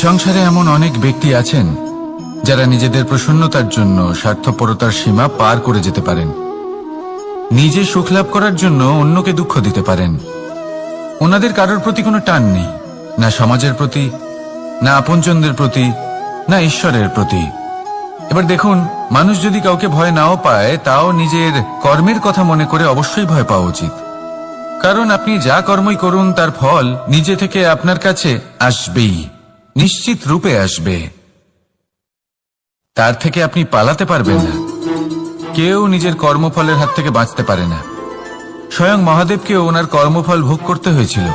সংসারে এমন অনেক ব্যক্তি আছেন যারা নিজেদের প্রসন্নতার জন্য স্বার্থপরতার সীমা পার করে যেতে পারেন। নিজে সুখ লাভ করার জন্য অন্যকে দুঃখ দিতে পারেন। ওনাদের কারোর প্রতি কোনো টান নেই, না সমাজের প্রতি, না আপনজনদের প্রতি, না ঈশ্বরের প্রতি। এবার দেখুন, মানুষ যদি কাউকে ভয় নাও পায়, তাও নিজের কর্মের কথা মনে করে অবশ্যই ভয় পাওয়া উচিত। কারণ আপনি যা কর্মই করুন তার ফল নিজে থেকে আপনার কাছে আসবেই, নিশ্চিত রূপে আসবে। তার থেকে আপনি পালাতে পারবেন না। কেউ নিজের কর্মফলের হাত থেকে বাঁচতে পারে না। স্বয়ং মহাদেবকেও ওনার কর্মফল ভোগ করতে হয়েছিল।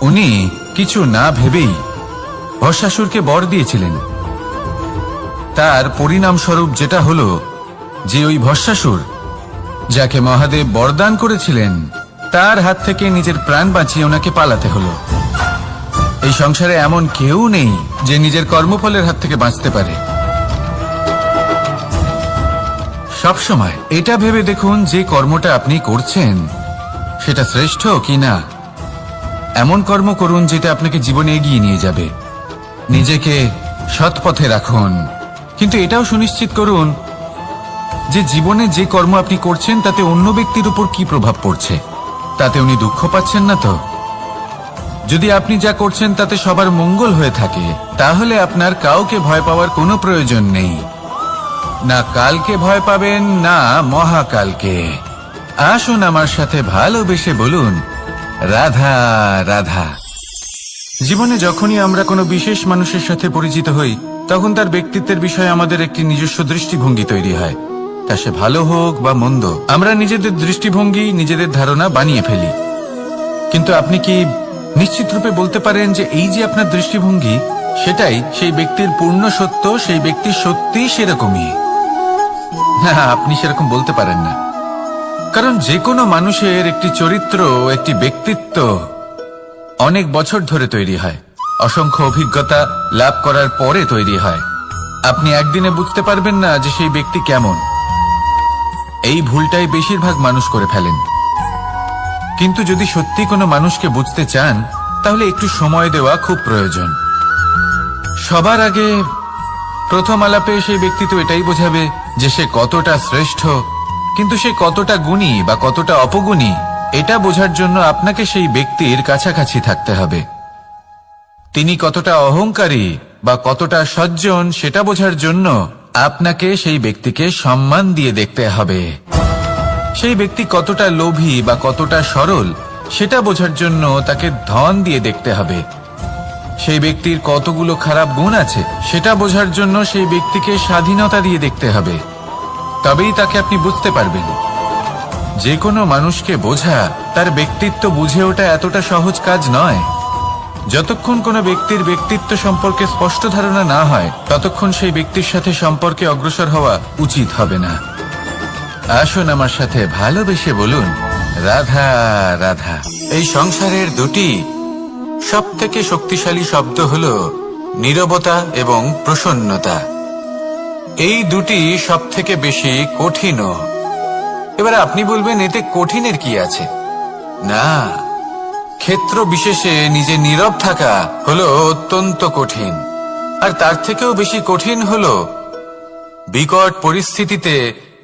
উনি কিছু না ভেবেই ভস্মাসুরকে বর দিয়েছিলেন। তার পরিণামস্বরূপ যেটা হলো যে ওই ভস্মাসুর, যাকে মহাদেব বরদান করেছিলেন, তার হাত থেকে নিজের প্রাণ বাঁচিয়ে ওনাকে পালাতে হলো। এই সংসারে এমন কেউ নেই যে নিজের কর্মফলের হাত থেকে বাঁচতে পারে। সবসময় এটা ভেবে দেখুন যে কর্মটা আপনি করছেন সেটা শ্রেষ্ঠ কি না। এমন কর্ম করুন যেটা আপনাকে জীবনে এগিয়ে নিয়ে যাবে। নিজেকে সৎ পথে রাখুন, কিন্তু এটাও সুনিশ্চিত করুন যে জীবনে যে কর্ম আপনি করছেন তাতে অন্য ব্যক্তির উপর কি প্রভাব পড়ছে, তাতে উনি দুঃখ পাচ্ছেন না তো। যদি আপনি যা করছেন তাতে সবার মঙ্গল হয়ে থাকে, তাহলে আপনার কাউকে ভয় পাওয়ার কোনো প্রয়োজন নেই। না কালকে ভয় পাবেন, না মহাকালকে। আসুন আমার সাথে ভালোবেসে বলুন, রাধা রাধা। জীবনে যখনই আমরা কোনো বিশেষ মানুষের সাথে পরিচিত হই, তখন তার ব্যক্তিত্বের বিষয়ে আমাদের একটি নিজস্ব দৃষ্টিভঙ্গি তৈরি হয়। তা সে ভালো হোক বা মন্দ, আমরা নিজেদের দৃষ্টিভঙ্গি, নিজেদের ধারণা বানিয়ে ফেলি। কিন্তু আপনি কি নিশ্চিত রূপে বলতে পারেন যে এই যে আপনার দৃষ্টিভঙ্গি, সেটাই সেই ব্যক্তির পূর্ণ সত্য, সেই ব্যক্তি সত্যি সেরকমই? না, আপনি সেরকম বলতে পারেন না। কারণ যে কোনো মানুষের একটি চরিত্র, একটি ব্যক্তিত্ব অনেক বছর ধরে তৈরি হয়, অসংখ্য অভিজ্ঞতা লাভ করার পরে তৈরি হয়। আপনি একদিনে বুঝতে পারবেন না যে সেই ব্যক্তি কেমন। এই ভুলটাই বেশিরভাগ মানুষ করে ফেলেন। কিন্তু যদি সত্যি কোনো মানুষকে বুঝতে চান, তাহলে একটু সময় দেওয়া খুব প্রয়োজন। সবার আগে প্রথম আলাপে সেই ব্যক্তি তো এটাই বোঝাবে যে সে কতটা শ্রেষ্ঠ, কিন্তু সে কতটা গুণী বা কতটা অপগুণী, এটা বোঝার জন্য আপনাকে সেই ব্যক্তির কাছাকাছি থাকতে হবে। তিনি কতটা অহংকারী বা কতটা সজ্জন, সেটা বোঝার জন্য আপনাকে সেই ব্যক্তিকে সম্মান দিয়ে দেখতে হবে। সেই ব্যক্তি কতটা লোভী বা কতটা সরল, সেটা বোঝার জন্য তাকে ধন দিয়ে দেখতে হবে। সেই ব্যক্তির কতগুলো খারাপ গুণ আছে, সেটা বোঝার জন্য সেই ব্যক্তিকে স্বাধীনতা দিয়ে দেখতে হবে। তবেই তাকে আপনি বুঝতে পারবেন। যে কোনো মানুষকে বোঝা, তার ব্যক্তিত্ব বুঝে ওঠা এতটা সহজ কাজ নয়। যতক্ষণ কোনো ব্যক্তির ব্যক্তিত্ব সম্পর্কে স্পষ্ট ধারণা না হয়, ততক্ষণ সেই ব্যক্তির সাথে সম্পর্কে অগ্রসর হওয়া উচিত হবে না। আসুন আমার সাথে ভালোবেসে বলুন, রাধা রাধা। এই সংসারের দুটি সবথেকে শক্তিশালী শব্দ হল নীরবতা এবং প্রসন্নতা। এই দুটি সবথেকে বেশি কঠিনও। এবার আপনি বলবেন, এতে কঠিনের কি আছে? না, ক্ষেত্র বিশেষে নিজে নীরব থাকা হলো অত্যন্ত কঠিন। আর তার থেকেও বেশি কঠিন হলো বিকট পরিস্থিতিতে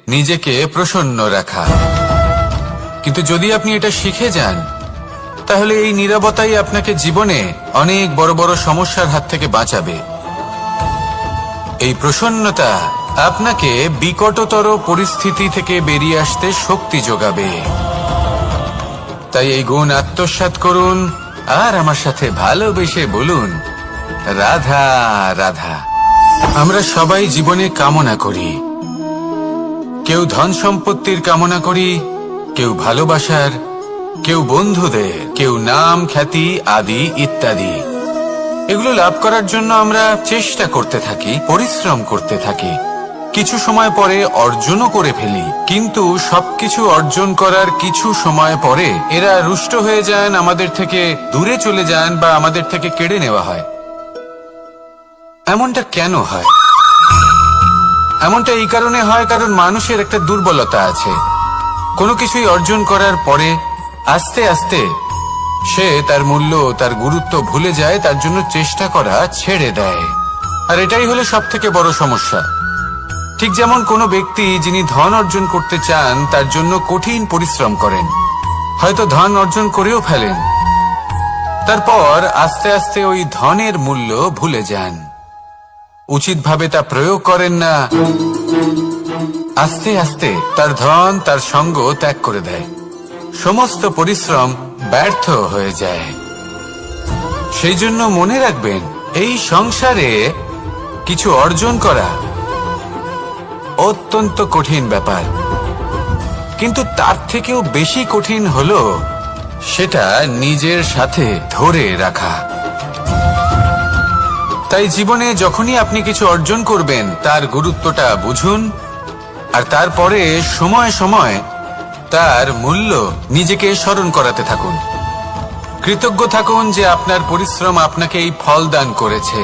নিজেকে প্রসন্ন রাখা। কিন্তু যদি আপনি এটা শিখে যান, তাহলে এই নীরবতাই আপনাকে জীবনে অনেক বড় বড় সমস্যার হাত থেকে বাঁচাবে। এই প্রসন্নতা আপনাকে বিকটতর পরিস্থিতি থেকে বেরিয়ে আসতে শক্তি যোগাবে। তাই এই গুণ আত্মসাৎ করুন আর আমার সাথে ভালোবেসে বলুন, রাধা রাধা। আমরা সবাই জীবনে কামনা করি। কেউ ধন সম্পত্তির কামনা করি, কেউ ভালোবাসার, কেউ বন্ধুদের, কেউ নাম খ্যাতি আদি ইত্যাদি। এগুলো লাভ করার জন্য আমরা চেষ্টা করতে থাকি, পরিশ্রম করতে থাকি। কিছু সময় পরে অর্জনও করে ফেলি, কিন্তু সবকিছু অর্জন করার কিছু সময় পরে এরা রুষ্ট হয়ে যান, আমাদের থেকে দূরে চলে যান বা আমাদের থেকে কেড়ে নেওয়া হয়। এমনটা কেন হয়? এমনটা এই কারণে হয় কারণ মানুষের একটা দুর্বলতা আছে। কোনো কিছুই অর্জন করার পরে আস্তে আস্তে সে তার মূল্য, তার গুরুত্ব ভুলে যায়, তার জন্য চেষ্টা করা ছেড়ে দেয়। আর এটাই হলো সবথেকে বড় সমস্যা। ঠিক যেমন কোনো ব্যক্তি যিনি ধন অর্জন করতে চান তার জন্য কঠিন পরিশ্রম করেন, হয়তো ধন অর্জন করেও ফেলেন, তারপর আস্তে আস্তে ওই ধনের মূল্য ভুলে যান, উচিতভাবে তা প্রয়োগ করেন না, আস্তে আস্তে তার ধন তার সঙ্গ ত্যাগ করে দেয়, সমস্ত পরিশ্রম ব্যর্থ হয়ে যায়। সেই জন্য মনে রাখবেন, এই সংসারে কিছু অর্জন করা অত্যন্ত কঠিন ব্যাপার, কিন্তু তার থেকেও বেশি কঠিন হলো সেটা নিজের সাথে ধরে রাখা। তাই জীবনে যখনই আপনি কিছু অর্জন করবেন তার গুরুত্বটা বুঝুন, আর তারপরে সময় সময় তার মূল্য নিজেকে স্মরণ করাতে থাকুন। কৃতজ্ঞ থাকুন যে আপনার পরিশ্রম আপনাকে এই ফল দান করেছে,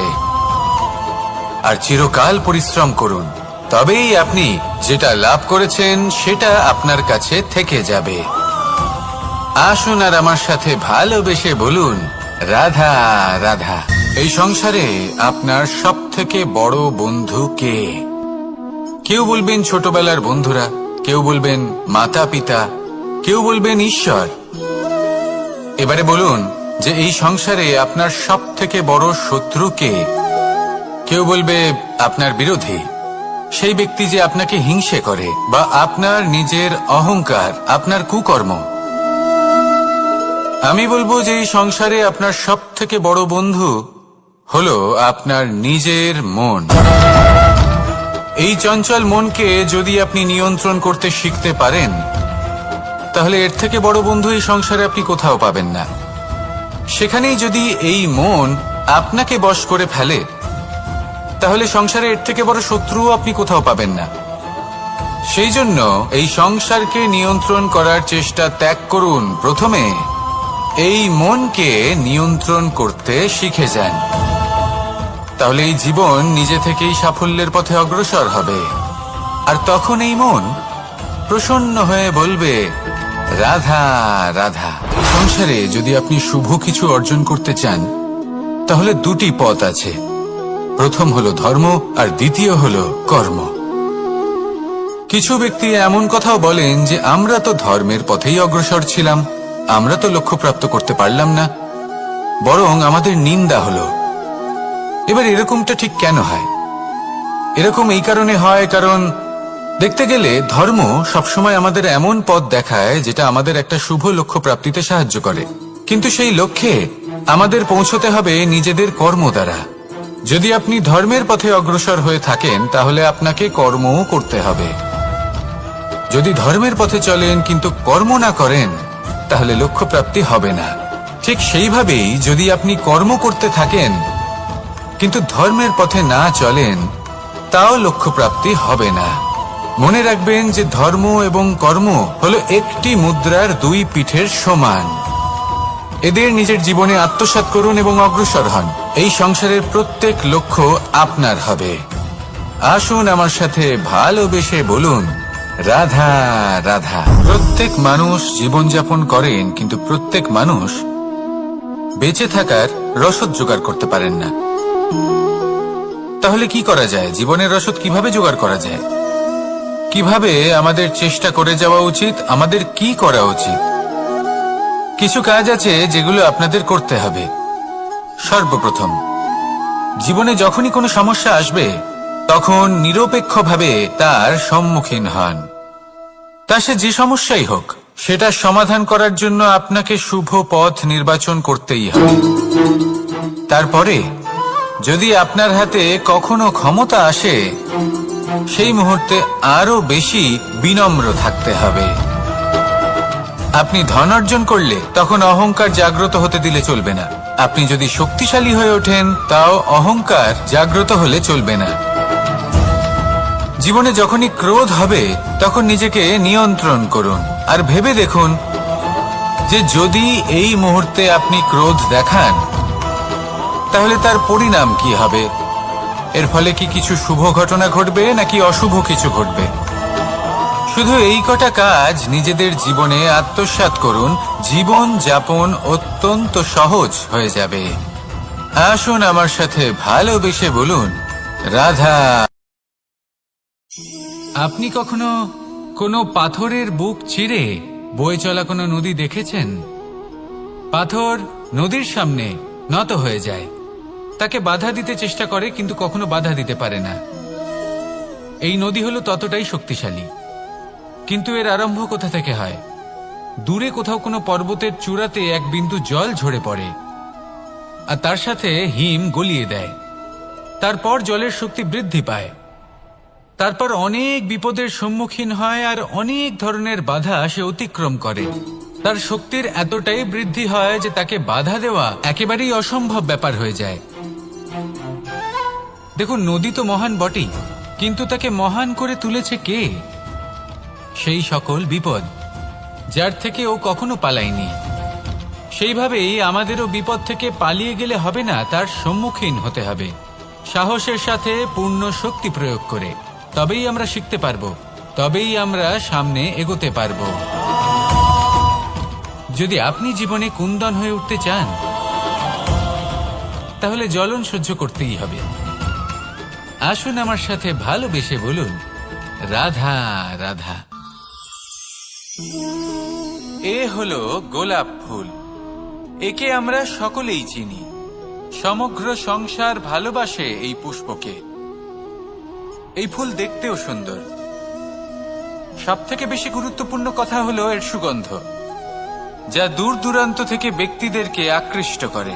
আর চিরকাল পরিশ্রম করুন, তবেই আপনি যেটা লাভ করেছেন সেটা আপনার কাছে থেকে যাবে। আসুন আর আমার সাথে ভালোবেসে বলুন, রাধা রাধা। এই সংসারে আপনার সবথেকে বড় বন্ধু কে? কেউ বলবেন ছোটবেলার বন্ধুরা, কেউ বলবেন মাতা পিতা, কেউ বলবেন ঈশ্বর। এবারে বলুন যে এই সংসারে আপনার সবথেকে বড় শত্রু কে? কেউ বলবে আপনার বিরোধী, সেই ব্যক্তি যে আপনাকে হিংসে করে, বা আপনার নিজের অহংকার, আপনার কুকর্ম। আমি বলবো যে এই সংসারে আপনার সবথেকে বড় বন্ধু হলো আপনার নিজের মন। এই চঞ্চল মনকে যদি আপনি নিয়ন্ত্রণ করতে শিখতে পারেন, তাহলে এর থেকে বড় বন্ধু এই সংসারে আপনি কোথাও পাবেন না। সেখানেই যদি এই মন আপনাকে বশ করে ফেলে, তাহলে সংসারে এর থেকে বড় শত্রুও আপনি কোথাও পাবেন না। সেই জন্য এই সংসারকে নিয়ন্ত্রণ করার চেষ্টা ত্যাগ করুন। প্রথমে এই মনকে নিয়ন্ত্রণ করতে শিখে যান, তাহলে এই জীবন নিজে থেকেই সাফল্যের পথে অগ্রসর হবে। আর তখন এই মন প্রসন্ন হয়ে বলবে, রাধা রাধা। সংসারে যদি আপনি শুভ কিছু অর্জন করতে চান, তাহলে দুটি পথ আছে। প্রথম হলো ধর্ম, আর দ্বিতীয় হলো কর্ম। কিছু ব্যক্তি এমন কথাও বলেন যে আমরা তো ধর্মের পথেই অগ্রসর ছিলাম, আমরা তো লক্ষ্যপ্রাপ্ত করতে পারলাম না, বরং আমাদের নিন্দা হলো। এবার এরকমটা ঠিক কেন হয়? এরকম এই কারণে হয়, কারণ দেখতে গেলে ধর্ম সবসময় আমাদের এমন পথ দেখায় যেটা আমাদের একটা শুভ লক্ষ্য প্রাপ্তিতে সাহায্য করে, কিন্তু সেই লক্ষ্যে আমাদের পৌঁছতে হবে নিজেদের কর্ম দ্বারা। যদি আপনি ধর্মের পথে অগ্রসর হয়ে থাকেন, তাহলে আপনাকে কর্মও করতে হবে। যদি ধর্মের পথে চলেন কিন্তু কর্ম না করেন, তাহলে লক্ষ্য প্রাপ্তি হবে না। ঠিক সেইভাবেই যদি আপনি কর্ম করতে থাকেন কিন্তু ধর্মের পথে না চলেন, তাও লক্ষ্য প্রাপ্তি হবে না। মনে রাখবেন যে ধর্ম এবং কর্ম হলো একটি মুদ্রার দুই পিঠের সমান। এদের নিজের জীবনে আত্মসাৎ করুন এবং অগ্রসর হন। এই সংসারের প্রত্যেক লক্ষ্য আপনার হবে। আসুন আমার সাথে ভালোবেসে বলুন, রাধা রাধা। প্রত্যেক মানুষ জীবনযাপন করেন, কিন্তু প্রত্যেক মানুষ বেঁচে থাকার রসদ জোগাড় করতে পারেন না। তাহলে কি করা যায়? জীবনের রসদ কিভাবে জোগাড় করা যায়? কিভাবে আমাদের চেষ্টা করে যাওয়া উচিত? আমাদের কি করা উচিত? কিছু কাজ আছে যেগুলো আপনাদের করতে হবে। সর্বপ্রথম, জীবনে যখনই কোনো সমস্যা আসবে তখন নিরপেক্ষভাবে তার সম্মুখীন হন। তা সে যে সমস্যাই হোক, সেটা সমাধান করার জন্য আপনাকে শুভ পথ নির্বাচন করতেই হবে। তারপরে যদি আপনার হাতে কখনো ক্ষমতা আসে, সেই মুহূর্তে আরো বেশি বিনম্র থাকতে হবে। আপনি ধন অর্জন করলে তখন অহংকার জাগ্রত হতে দিলে চলবে না। আপনি যদি শক্তিশালী হয়ে ওঠেন, তাও অহংকার জাগ্রত হলে চলবে না। জীবনে যখনই ক্রোধ হবে তখন নিজেকে নিয়ন্ত্রণ করুন, আর ভেবে দেখুন যে যদি এই মুহূর্তে আপনি ক্রোধ দেখান, তাহলে তার পরিণাম কি হবে। এর ফলে কি কিছু শুভ ঘটনা ঘটবে নাকি অশুভ কিছু ঘটবে? শুধু এই কটা কাজ নিজেদের জীবনে আত্মসাৎ করুন, জীবন যাপন অত্যন্ত সহজ হয়ে যাবে। আসুন আমার সাথে ভালোবেসে বলুন, রাধা। আপনি কখনো কোনো পাথরের বুক চিরে বয়ে চলা কোনো নদী দেখেছেন? পাথর নদীর সামনে নত হয়ে যায়, তাকে বাধা দিতে চেষ্টা করে কিন্তু কখনো বাধা দিতে পারে না। এই নদী হলো ততটাই শক্তিশালী, কিন্তু এর আরম্ভ কোথা থেকে হয়? দূরে কোথাও কোনো পর্বতের চূড়াতে এক বিন্দু জল ঝরে পড়ে আর তার সাথে হিম গলিয়ে দেয়। তারপর জলের শক্তি বৃদ্ধি পায়, তারপর অনেক বিপদের সম্মুখীন হয় আর অনেক ধরনের বাধা সে অতিক্রম করে। তার শক্তির এতটাই বৃদ্ধি হয় যে তাকে বাধা দেওয়া একেবারেই অসম্ভব ব্যাপার হয়ে যায়। দেখুন, নদী তো মহান বটেই, কিন্তু তাকে মহান করে তুলেছে কে? সেই সকল বিপদ যার থেকে ও কখনো পালায়নি। সেইভাবেই আমাদেরও বিপদ থেকে পালিয়ে গেলে হবে না, তার সম্মুখীন হতে হবে সাহসের সাথে, পূর্ণ শক্তি প্রয়োগ করে। তবেই আমরা শিখতে পারবো, তবেই আমরা সামনে এগোতে পারবো। যদি আপনি জীবনে কুন্দন হয়ে উঠতে চান, তাহলে জ্বলন সহ্য করতেই হবে। আসুন আমার সাথে ভালোবেসে বলুন, রাধা রাধা। এ হলো গোলাপ ফুল। একে আমরা সকলেই চিনি। সমগ্র সংসার ভালোবাসে এই পুষ্পকে। এই ফুল দেখতেও সুন্দর। সবথেকে বেশি গুরুত্বপূর্ণ কথা হলো এর সুগন্ধ, যা দূর দূরান্ত থেকে ব্যক্তিদেরকে আকৃষ্ট করে।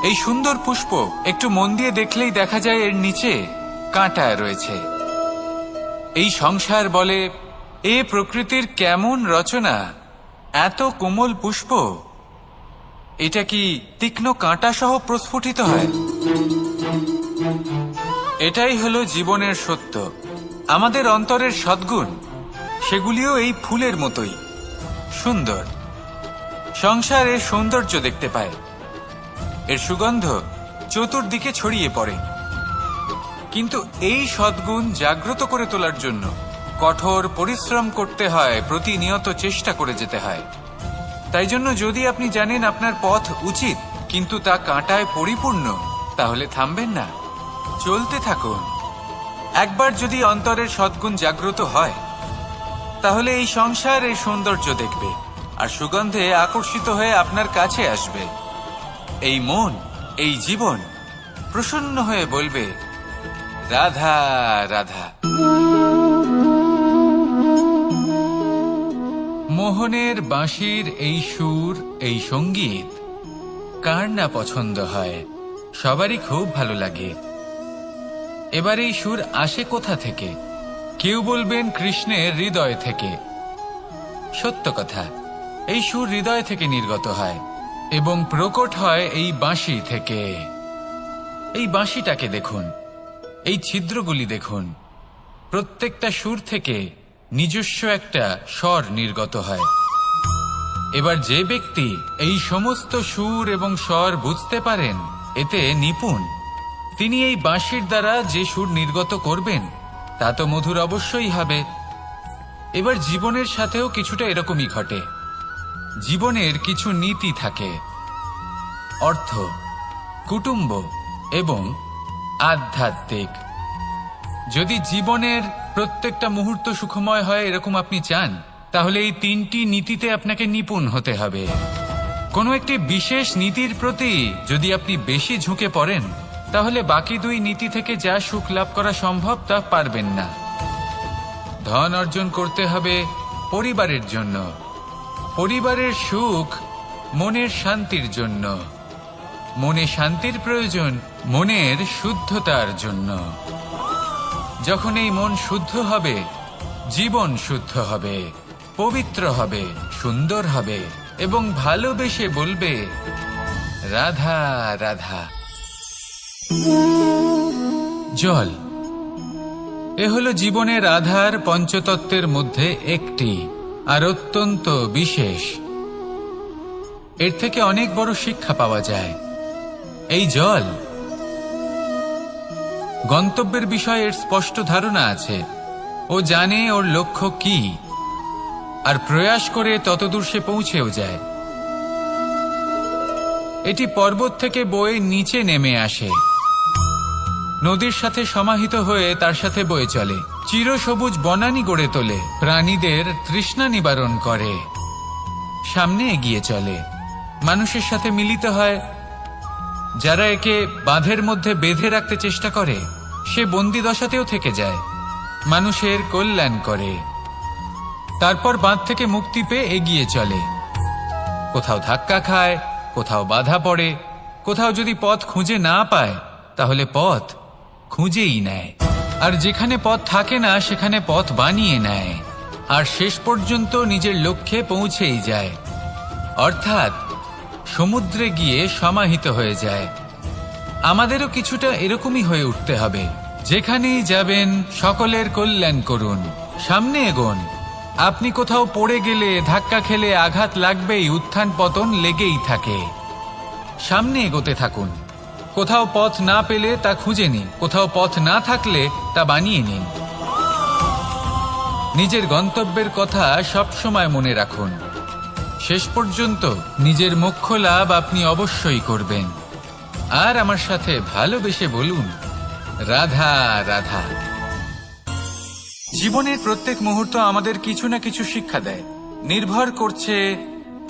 এই সুন্দর পুষ্প একটু মন দিয়ে দেখলেই দেখা যায় এর নিচে কাঁটা রয়েছে। এই সংসার বলে, এ প্রকৃতির কেমন রচনা, এত কোমল পুষ্প, এটা কি তীক্ষ্ণ কাঁটা সহ প্রস্ফুটিত হয়? এটাই হলো জীবনের সত্য। আমাদের অন্তরের সদ্গুণ, সেগুলিও এই ফুলের মতোই সুন্দর। সংসারের সৌন্দর্য দেখতে পায়, এর সুগন্ধ চতুর্দিকে ছড়িয়ে পড়ে। কিন্তু এই সদ্গুণ জাগ্রত করে তোলার জন্য কঠোর পরিশ্রম করতে হয়, প্রতিনিয়ত চেষ্টা করে যেতে হয়। তাই জন্য যদি আপনি জানেন আপনার পথ উচিত কিন্তু তা কাঁটায় পরিপূর্ণ, তাহলে থামবেন না, চলতে থাকুন। একবার যদি অন্তরের সদ্গুণ জাগ্রত হয়, তাহলে এই সংসার এর সৌন্দর্য দেখবে আর সুগন্ধে আকর্ষিত হয়ে আপনার কাছে আসবে। এই মন, এই জীবন প্রসন্ন হয়ে বলবে, রাধা রাধা। মোহনের বাঁশির এই সুর, এই সঙ্গীত কার না পছন্দ হয়? সবারই খুব ভালো লাগে। এবার এই সুর আসে কোথা থেকে? কেউ বলবেন কৃষ্ণের হৃদয় থেকে। সত্য কথা, এই সুর হৃদয় থেকে নির্গত হয় এবং প্রকট হয় এই বাঁশি থেকে। এই বাঁশিটাকে দেখুন, এই ছিদ্রগুলি দেখুন, প্রত্যেকটা সুর থেকে নিজস্ব একটা স্বর নির্গত হয়। এবার যে ব্যক্তি এই সমস্ত সুর এবং স্বর বুঝতে পারেন, এতে নিপুণ, তিনি এই বাঁশির দ্বারা যে সুর নির্গত করবেন তা তো মধুর অবশ্যই হবে। এবার জীবনের সাথেও কিছুটা এরকমই ঘটে। জীবনের কিছু নীতি থাকে, অর্থ, কুটুম্ব এবং আধ্যাত্মিক। যদি জীবনের প্রত্যেকটা মুহূর্ত সুখময় হয় এরকম আপনি চান, তাহলে এই তিনটি নীতিতে আপনাকে নিপুণ হতে হবে। কোনো একটি বিশেষ নীতির প্রতি যদি আপনি বেশি ঝুঁকে পড়েন, তাহলে বাকি দুই নীতি থেকে যা সুখ লাভ করা সম্ভব তা পারবেন না। ধন অর্জন করতে হবে পরিবারের জন্য, পরিবারের সুখ মনের শান্তির জন্য, মনে শান্তির প্রয়োজন মনের শুদ্ধতার জন্য। যখন এই মন শুদ্ধ হবে, জীবন শুদ্ধ হবে, পবিত্র হবে, সুন্দর হবে এবং ভালোবেসে বলবে, রাধা রাধা। জল, এ হলো জীবনের আধার পঞ্চতত্ত্বের মধ্যে একটি, আর অত্যন্ত বিশেষ। এর থেকে অনেক বড় শিক্ষা পাওয়া যায়। এই জল, গন্তব্যের বিষয়ে এর স্পষ্ট ধারণা আছে। ও জানে ওর লক্ষ্য কি, আর প্রয়াস করে ততদূর সে পৌঁছেও যায়। এটি পর্বত থেকে বয়ে নিচে নেমে আসে, নদীর সাথে সমাহিত হয়ে তার সাথে বয়ে চলে, চিরসবুজ বনানী গড়ে তোলে, প্রাণীদের তৃষ্ণা নিবারণ করে, সামনে এগিয়ে চলে, মানুষের সাথে মিলিত হয়। যারা একে বাঁধের মধ্যে বেঁধে রাখতে চেষ্টা করে সে বন্দি দশাতেও থেকে যায়, মানুষের কল্যাণ করে। তারপর বাঁধ থেকে মুক্তি পেয়ে এগিয়ে চলে, কোথাও ধাক্কা খায়, কোথাও বাধা পড়ে, কোথাও যদি পথ খুঁজে না পায় তাহলে পথ খুঁজেই নেয়, আর যেখানে পথ থাকে না সেখানে পথ বানিয়ে নেয়, আর শেষ পর্যন্ত নিজের লক্ষ্যে পৌঁছেই যায়, অর্থাৎ সমুদ্রে গিয়ে সমাহিত হয়ে যায়। আমাদেরও কিছুটা এরকমই হয়ে উঠতে হবে। যেখানেই যাবেন সকলের কল্যাণ করুন, সামনে এগোন। আপনি কোথাও পড়ে গেলে, ধাক্কা খেলে আঘাত লাগবেই, উত্থান পতন লেগেই থাকে। সামনে এগোতে থাকুন। কোথাও পথ না পেলে তা খুঁজে নিন, কোথাও পথ না থাকলে তা বানিয়ে নিন। নিজের গন্তব্যের কথা সবসময় মনে রাখুন। শেষ পর্যন্ত নিজের মোক্ষ লাভ আপনি অবশ্যই করবেন। আর আমার সাথে ভালোবেসে বলুন, রাধা রাধা। জীবনের প্রত্যেক মুহূর্ত আমাদের কিছু না কিছু শিক্ষা দেয়, নির্ভর করছে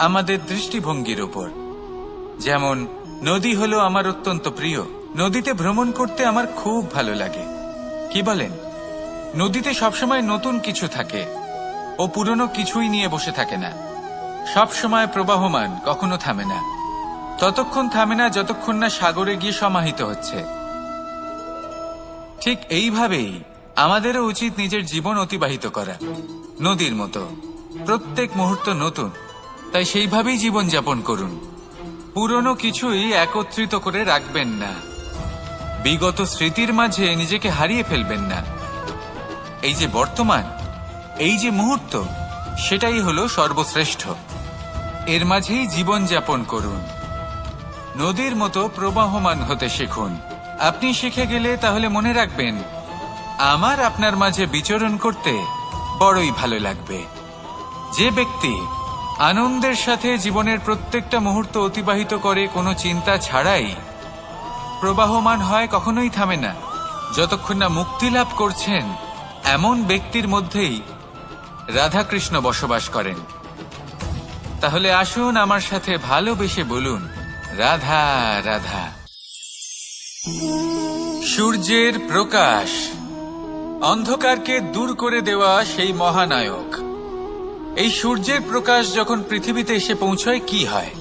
আমাদের দৃষ্টিভঙ্গির উপর। যেমন নদী হলো আমার অত্যন্ত প্রিয়, নদীতে ভ্রমণ করতে আমার খুব ভালো লাগে। কি বলেন? নদীতে সবসময় নতুন কিছু থাকে, ও পুরনো কিছুই নিয়ে বসে থাকে না, সবসময় প্রবাহমান, কখনো থামে না। ততক্ষণ থামে না যতক্ষণ না সাগরে গিয়ে সমাহিত হচ্ছে। ঠিক এইভাবেই আমাদেরও উচিত নিজের জীবন অতিবাহিত করা, নদীর মতো। প্রত্যেক মুহূর্ত নতুন, তাই সেইভাবেই জীবন যাপন করুন। পুরনো কিছুই একত্রিত করে রাখবেন না, বিগত স্মৃতির মাঝে নিজেকে হারিয়ে ফেলবেন না। এই যে বর্তমান, এই যে মুহূর্ত, সেটাই হলো সর্বশ্রেষ্ঠ। এর মাঝেই জীবন যাপন করুন, নদীর মতো প্রবাহমান হতে শিখুন। আপনি শিখে গেলে তাহলে মনে রাখবেন, আমার আপনার মাঝে বিচরণ করতে বড়ই ভালো লাগবে। যে ব্যক্তি আনন্দের সাথে জীবনের প্রত্যেকটা মুহূর্ত অতিবাহিত করে কোনো চিন্তা ছাড়াই, প্রবাহমান হয়, কখনোই থামে না, যতক্ষণ না মুক্তি লাভ করছেন, এমন ব্যক্তির মধ্যেই রাধাকৃষ্ণ বসবাস করেন। তাহলে আসুন আমার সাথে ভালোবেসে বলুন, রাধা রাধা। সূর্যের প্রকাশ, অন্ধকারকে দূর করে দেওয়া সেই মহানায়ক। এই সূর্যের প্রকাশ যখন পৃথিবীতে এসে পৌঁছয় কি হয়?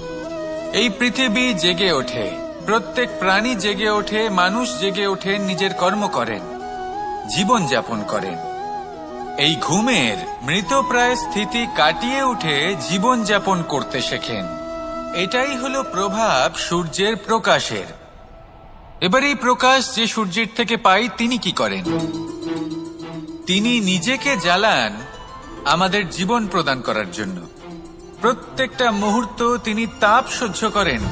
এই পৃথিবী জেগে ওঠে, প্রত্যেক প্রাণী জেগে ওঠে, মানুষ জেগে ওঠে, নিজের কর্ম করেন, জীবন যাপন করেন। এই ঘুমের মৃতপ্রায় স্থিতি কাটিয়ে উঠে জীবন যাপন করতে শেখেন। এটাই হলো প্রভাব সূর্যের প্রকাশের। এবার এই প্রকাশ যে সূর্যের থেকে পাই, তিনি কি করেন? তিনি নিজেকে জ্বালান আমাদের জীবন প্রদান করার জন্য। প্রত্যেকটা মুহূর্ত তিনি তাপ সহ্য করেন,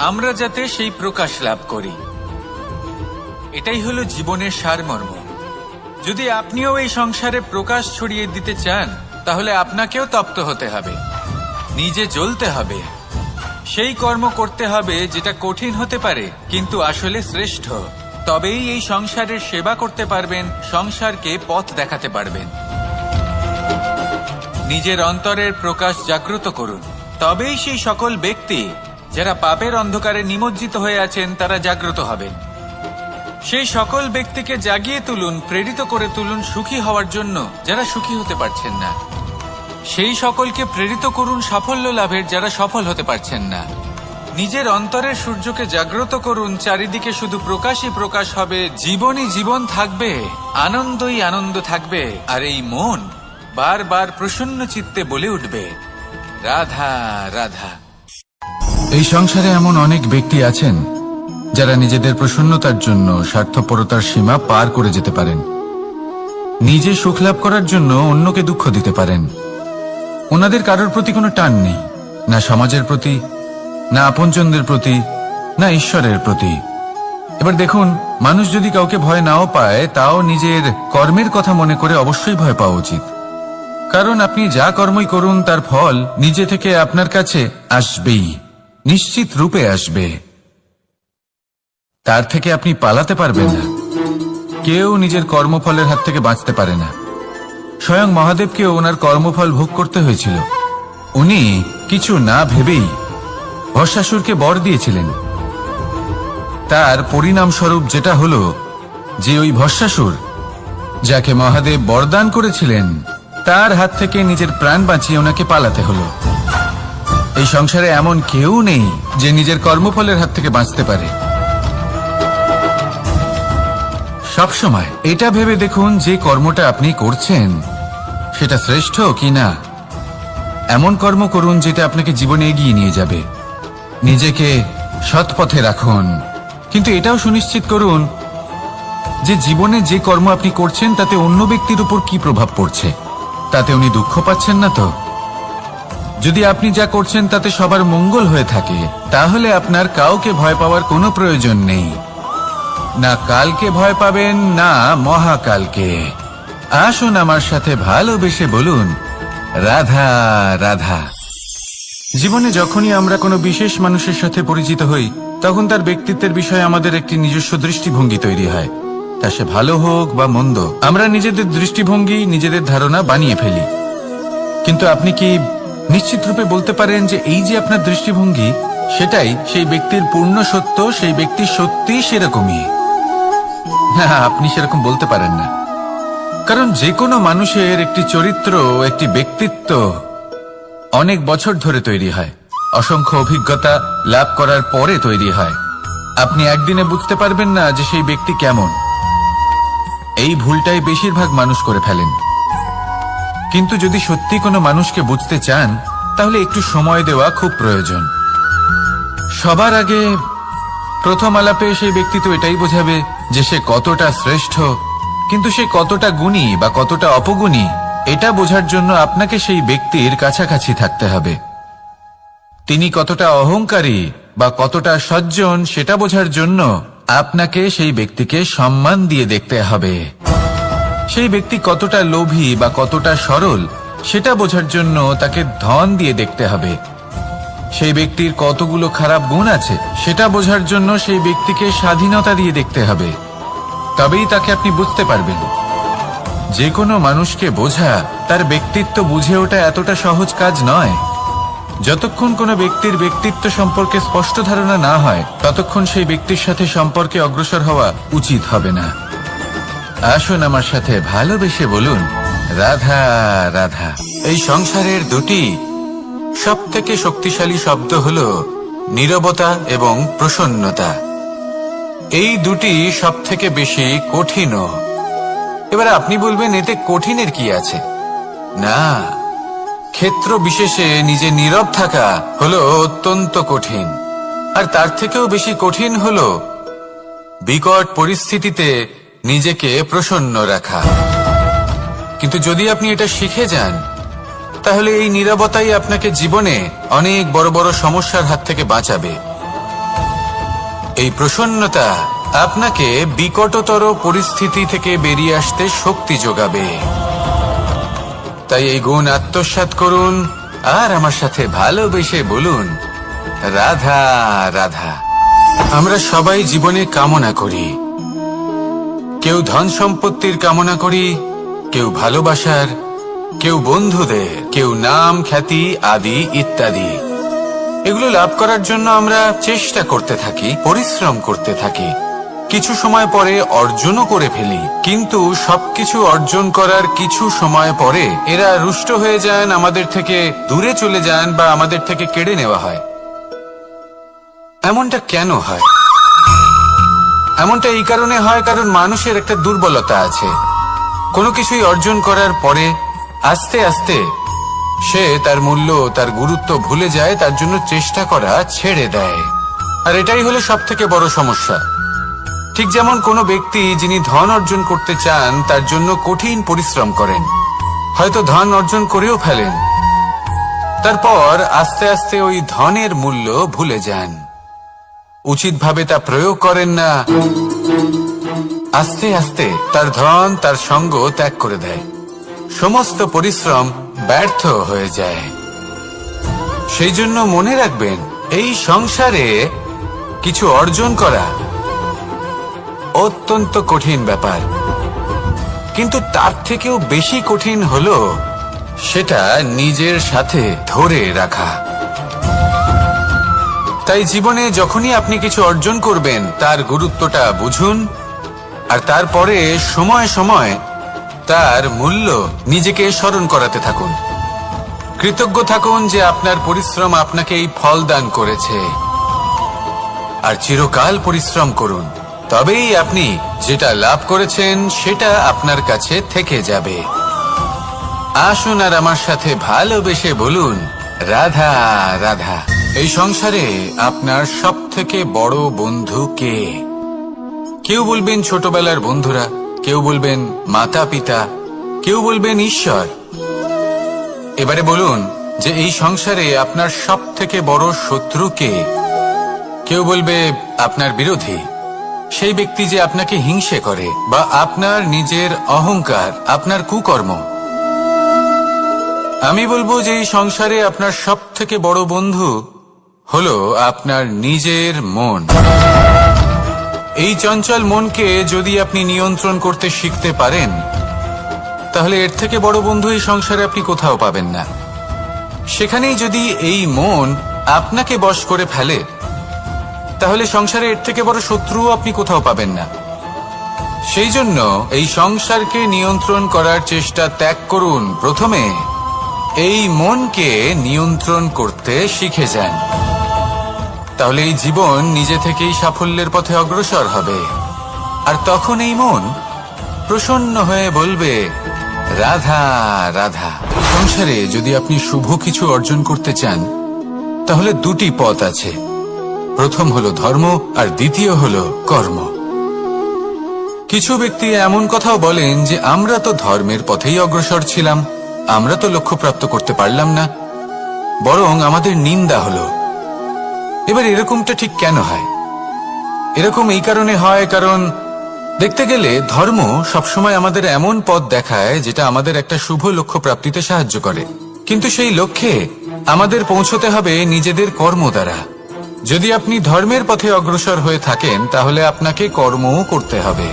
আমরা যাতে সেই প্রকাশ লাভ করি। এটাই হলো জীবনের সারমর্ম। যদি আপনিও এই সংসারে প্রকাশ ছড়িয়ে দিতে চান, তাহলে আপনাকেও তপ্ত হতে হবে, নিজে জ্বলতে হবে, সেই কর্ম করতে হবে যেটা কঠিন হতে পারে কিন্তু আসলে শ্রেষ্ঠ। তবেই এই সংসারের সেবা করতে পারবেন, সংসারকে পথ দেখাতে পারবেন। নিজের অন্তরের প্রকাশ জাগ্রত করুন, তবেই সেই সকল ব্যক্তি যারা পাপের অন্ধকারে নিমজ্জিত হয়ে আছেন তারা জাগ্রত হবেন। সেই সকল ব্যক্তিকে জাগিয়ে তুলুন, প্রেরিত করে তুলুন সুখী হওয়ার জন্য যারা সুখী হতে পারছেন না। সেই সকলকে প্রেরিত করুন সাফল্য লাভের যারা সফল হতে পারছেন না। নিজের অন্তরের সূর্যকে জাগ্রত করুন, চারিদিকে শুধু প্রকাশই প্রকাশ হবে, জীবনই জীবন থাকবে, আনন্দই আনন্দ থাকবে, আর এই মন বারবার প্রসন্ন চিত্তে বলে উঠবে, রাধা রাধা। এই সংসারে এমন অনেক ব্যক্তি আছেন যারা নিজেদের প্রসন্নতার জন্য স্বার্থপরতার সীমা পার করে যেতে পারেন, নিজে সুখ লাভ করার জন্য অন্যকে দুঃখ দিতে পারেন। ওনাদের কারোর প্রতি কোনো টান নেই, না সমাজের প্রতি, না আপনজনদের প্রতি, না ঈশ্বরের প্রতি। এবার দেখুন, মানুষ যদি কাউকে ভয় নাও পায়, তাও নিজের কর্মের কথা মনে করে অবশ্যই ভয় পাওয়া উচিত। কারণ আপনি যা কর্মই করুন তার ফল নিজে থেকে আপনার কাছে আসবেই, নিশ্চিত রূপে আসবে। তার থেকে আপনি পালাতে পারবেন না। কেউ নিজের কর্মফলের হাত থেকে বাঁচতে পারে না। স্বয়ং মহাদেবকেও ওনার কর্মফল ভোগ করতে হয়েছিল। উনি কিছু না ভেবেই ভস্মাসুরকে বর দিয়েছিলেন। তার পরিণামস্বরূপ যেটা হলো যে ওই ভস্মাসুর, যাকে মহাদেব বরদান করেছিলেন, তার হাত থেকে নিজের প্রাণ বাঁচিয়ে ওনাকে পালাতে হলো। এই সংসারে এমন কেউ নেই যে নিজের কর্মফলের হাত থেকে বাঁচতে পারে। সবসময় এটা ভেবে দেখুন যে কর্মটা আপনি করছেন সেটা শ্রেষ্ঠ কি না। এমন কর্ম করুন যেটা আপনাকে জীবনে এগিয়ে নিয়ে যাবে। নিজেকে সৎ পথে রাখুন, কিন্তু এটাও সুনিশ্চিত করুন যে জীবনে যে কর্ম আপনি করছেন তাতে অন্য ব্যক্তির উপর কি প্রভাব পড়ছে, তাতে উনি দুঃখ পাচ্ছেন না তো। যদি আপনি যা করছেন তাতে সবার মঙ্গল হয়ে থাকে, তাহলে আপনার কাউকে ভয় পাওয়ার কোনো প্রয়োজন নেই। না কালকে ভয় পাবেন, না মহাকালকে। আসুন আমার সাথে ভালোবেসে বলুন, রাধা রাধা। জীবনে যখনই আমরা কোনো বিশেষ মানুষের সাথে পরিচিত হই, তখন তার ব্যক্তিত্বের বিষয়ে আমাদের একটি নিজস্ব দৃষ্টিভঙ্গি তৈরি হয়। তা সে ভালো হোক বা মন্দ, আমরা নিজেদের দৃষ্টিভঙ্গি, নিজেদের ধারণা বানিয়ে ফেলি। কিন্তু আপনি কি নিশ্চিত রূপে বলতে পারেন যে এই যে আপনার দৃষ্টিভঙ্গি, সেটাই সেই ব্যক্তির পূর্ণ সত্য, সেই ব্যক্তি সত্যি সেরকমই? না, আপনি সেরকম বলতে পারেন না। কারণ যে কোনো মানুষের একটি চরিত্র, একটি ব্যক্তিত্ব অনেক বছর ধরে তৈরি হয়, অসংখ্য অভিজ্ঞতা লাভ করার পরে তৈরি হয়। আপনি একদিনে বুঝতে পারবেন না যে সেই ব্যক্তি কেমন। এই ভুলটাই বেশিরভাগ মানুষ করে ফেলেন। কিন্তু যদি সত্যি কোনো মানুষকে বুঝতে চান, তাহলে একটু সময় দেওয়া খুব প্রয়োজন। সবার আগে প্রথম আলাপে সেই ব্যক্তি তো এটাই বোঝাবে যে সে কতটা শ্রেষ্ঠ, কিন্তু সে কতটা গুণী বা কতটা অপগুণী, এটা বোঝার জন্য আপনাকে সেই ব্যক্তির কাছাকাছি থাকতে হবে। তিনি কতটা অহংকারী বা কতটা সজ্জন, সেটা বোঝার জন্য আপনাকে সেই ব্যক্তিকে সম্মান দিয়ে দেখতে হবে। সেই ব্যক্তি কতটা লোভী বা কতটা সরল, সেটা বোঝার জন্য তাকে ধন দিয়ে দেখতে হবে। সেই ব্যক্তির কতগুলো খারাপ গুণ আছে, সেটা বোঝার জন্য সেই ব্যক্তিকে স্বাধীনতা দিয়ে দেখতে হবে। তবেই তাকে আপনি বুঝতে পারবেন। যে কোনো মানুষকে বোঝা, তার ব্যক্তিত্ব বুঝে ওঠা এতটা সহজ কাজ নয়। যতক্ষণ কোনো ব্যক্তির ব্যক্তিত্ব সম্পর্কে স্পষ্ট ধারণা না হয়, ততক্ষণ সেই ব্যক্তির সাথে সম্পর্কে অগ্রসর হওয়া উচিত হবে না। আসুন আমার সাথে ভালোবেসে বলুন, রাধা রাধা। এই সংসারের দুটি সবথেকে শক্তিশালী শব্দ হলো নীরবতা এবং প্রসন্নতা। এই দুটি সবথেকে বেশি কঠিনও। এবার আপনি বলবেন, এতে কঠিনের কি আছে? না, ক্ষেত্র বিশেষে নিজে নীরব থাকা হলো অত্যন্ত কঠিন। আর তার থেকেও বেশি কঠিন হলো বিকট পরিস্থিতিতে নিজেকে প্রসন্ন রাখা। কিন্তু যদি আপনি এটা শিখে যান, তাহলে এই নীরবতাই আপনাকে জীবনে অনেক বড় বড় সমস্যার হাত থেকে বাঁচাবে। এই প্রসন্নতা আপনাকে বিকটতর পরিস্থিতি থেকে বেরিয়ে আসতে শক্তি যোগাবে। তাই এই গুণ আত্মসাৎ করুন আর আমার সাথে ভালোবেসে বলুন, রাধা রাধা। আমরা সবাই জীবনে কামনা করি। কেউ ধন সম্পত্তির কামনা করি, কেউ ভালোবাসার, কেউ বন্ধুদের, কেউ নাম খ্যাতি আদি ইত্যাদি। এগুলো লাভ করার জন্য আমরা চেষ্টা করতে থাকি, পরিশ্রম করতে থাকি। কিছু সময় পরে অর্জনও করে ফেলি, কিন্তু সবকিছু অর্জন করার কিছু সময় পরে এরা রুষ্ট হয়ে যান, আমাদের থেকে দূরে চলে যান বা আমাদের থেকে কেড়ে নেওয়া হয়। এমনটা কেন হয়? এমনটা এই কারণে হয় কারণ মানুষের একটা দুর্বলতা আছে। কোনো কিছুই অর্জন করার পরে আস্তে আস্তে সে তার মূল্য, তার গুরুত্ব ভুলে যায়, তার জন্য চেষ্টা করা ছেড়ে দেয়। আর এটাই হলো সবথেকে বড় সমস্যা। ঠিক যেমন কোনো ব্যক্তি যিনি ধন অর্জন করতে চান, তার জন্য কঠিন পরিশ্রম করেন, হয়তো ধন অর্জন করেও ফেলেন, তারপর আস্তে আস্তে ওই ধনের মূল্য ভুলে যান। উচিতভাবে তা প্রয়োগ করেন না, আস্তে আস্তে তার ধন তার সঙ্গ ত্যাগ করে দেয়। সমস্ত পরিশ্রম ব্যর্থ হয়ে যায়। সেই জন্য মনে রাখবেন, এই সংসারে কিছু অর্জন করা অত্যন্ত কঠিন ব্যাপার, কিন্তু তার থেকেও বেশি কঠিন হলো সেটা নিজের সাথে ধরে রাখা। তাই জীবনে যখনই আপনি কিছু অর্জন করবেন তার গুরুত্বটা বুঝুন, আর তারপরে সময় সময় তার মূল্য নিজেকে স্মরণ করাতে থাকুন। কৃতজ্ঞ থাকুন যে আপনার পরিশ্রম আপনাকে এই ফল দান করেছে, আর চিরকাল পরিশ্রম করুন। তবেই আপনি যেটা লাভ করেছেন সেটা আপনার কাছে থেকে যাবে। আসুন আর আমার সাথে ভালোবেসে বলুন, রাধা রাধা। এই সংসারে আপনার সব থেকে বড় বন্ধু কে? কেউ বলবেন ছোটবেলার বন্ধুরা, কেউ বলবেন মাতা পিতা, কেউ বলবেন ঈশ্বর। এবারে বলুন যে এই সংসারে আপনার সব থেকে বড় শত্রু কে? কেউ বলবে আপনার বিরোধী, সেই ব্যক্তি যে আপনাকে হিংসে করে, বা আপনার নিজের অহংকার, আপনার কুকর্ম। আমি বলবো যে এই সংসারে আপনার সব থেকে বড় বন্ধু হলো আপনার নিজের মন। এই চঞ্চল মনকে যদি আপনি নিয়ন্ত্রণ করতে শিখতে পারেন, তাহলে এর থেকে বড় বন্ধু এই সংসারে আপনি কোথাও পাবেন না। সেখানেই যদি এই মন আপনাকে বশ করে ফেলে, তাহলে সংসারে এর থেকে বড় শত্রুও আপনি কোথাও পাবেন না। সেই জন্য এই সংসারকে নিয়ন্ত্রণ করার চেষ্টা ত্যাগ করুন। প্রথমে এই মনকে নিয়ন্ত্রণ করতে শিখে যান, তাহলে এই জীবন নিজে থেকেই সাফল্যের পথে অগ্রসর হবে। আর তখন এই মন প্রসন্ন হয়ে বলবে, রাধা রাধা। সংসারে যদি আপনি শুভ কিছু অর্জন করতে চান, তাহলে দুটি পথ আছে। প্রথম হলো ধর্ম, আর দ্বিতীয় হলো কর্ম। কিছু ব্যক্তি এমন কথাও বলেন যে আমরা তো ধর্মের পথেই অগ্রসর ছিলাম, আমরা তো লক্ষ্য প্রাপ্ত করতে পারলাম না, বরং আমাদের নিন্দা হলো। এবার এরকমটা ঠিক কেন হয়? এরকম এই কারণে হয়, কারণ দেখতে গেলে ধর্ম সবসময় আমাদের এমন পথ দেখায় যেটা আমাদের একটা শুভ লক্ষ্য প্রাপ্তিতে সাহায্য করে, কিন্তু সেই লক্ষ্যে আমাদের পৌঁছতে হবে নিজেদের কর্ম দ্বারা। যদি আপনি ধর্মের পথে অগ্রসর হয়ে থাকেন, তাহলে আপনাকে কর্মও করতে হবে।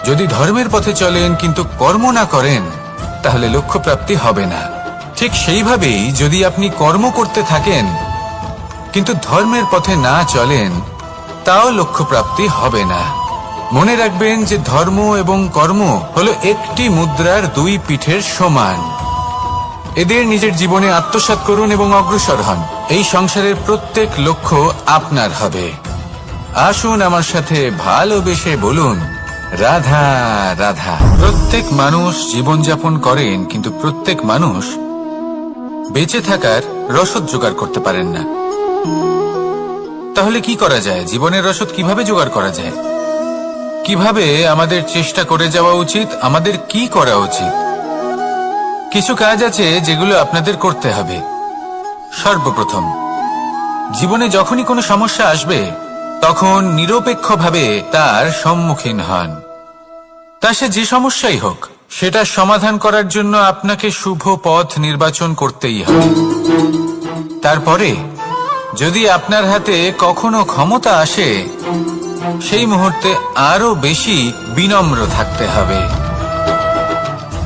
যদি ধর্মের পথে চলেন কিন্তু কর্ম না করেন, তাহলে লক্ষ্য প্রাপ্তি হবে না। ঠিক সেইভাবেই যদি আপনি কর্ম করতে থাকেন কিন্তু ধর্মের পথে না চলেন, তাও লক্ষ্য প্রাপ্তি হবে না। মনে রাখবেন যে ধর্ম এবং কর্ম হলো একটি মুদ্রার দুই পিঠের সমান। এদের নিজের জীবনে আত্মসাৎ করুন এবং অগ্রসর হন। এই সংসারের প্রত্যেক লক্ষ্য আপনার হবে। আসুন আমার সাথে ভালোবেসে বলুন, রাধা রাধা। প্রত্যেক মানুষ জীবনযাপন করেন, কিন্তু প্রত্যেক মানুষ বেঁচে থাকার রসদ জোগাড় করতে পারেন না। তাহলে কি করা যায়? জীবনের রসদ কিভাবে জোগাড় করা যায়? কিভাবে আমাদের চেষ্টা করে যাওয়া উচিত? আমাদের কি করা উচিত? কিছু কাজ আছে যেগুলো আপনাদের করতে হবে। সর্বপ্রথম, জীবনে যখনই কোনো সমস্যা আসবে, তখন নিরপেক্ষভাবে তার সম্মুখীন হন। তা সে যে সমস্যাই হোক, সেটা সমাধান করার জন্য আপনাকে শুভ পথ নির্বাচন করতেই হবে। তারপরে যদি আপনার হাতে কখনো ক্ষমতা আসে, সেই মুহূর্তে আরো বেশি বিনম্র থাকতে হবে।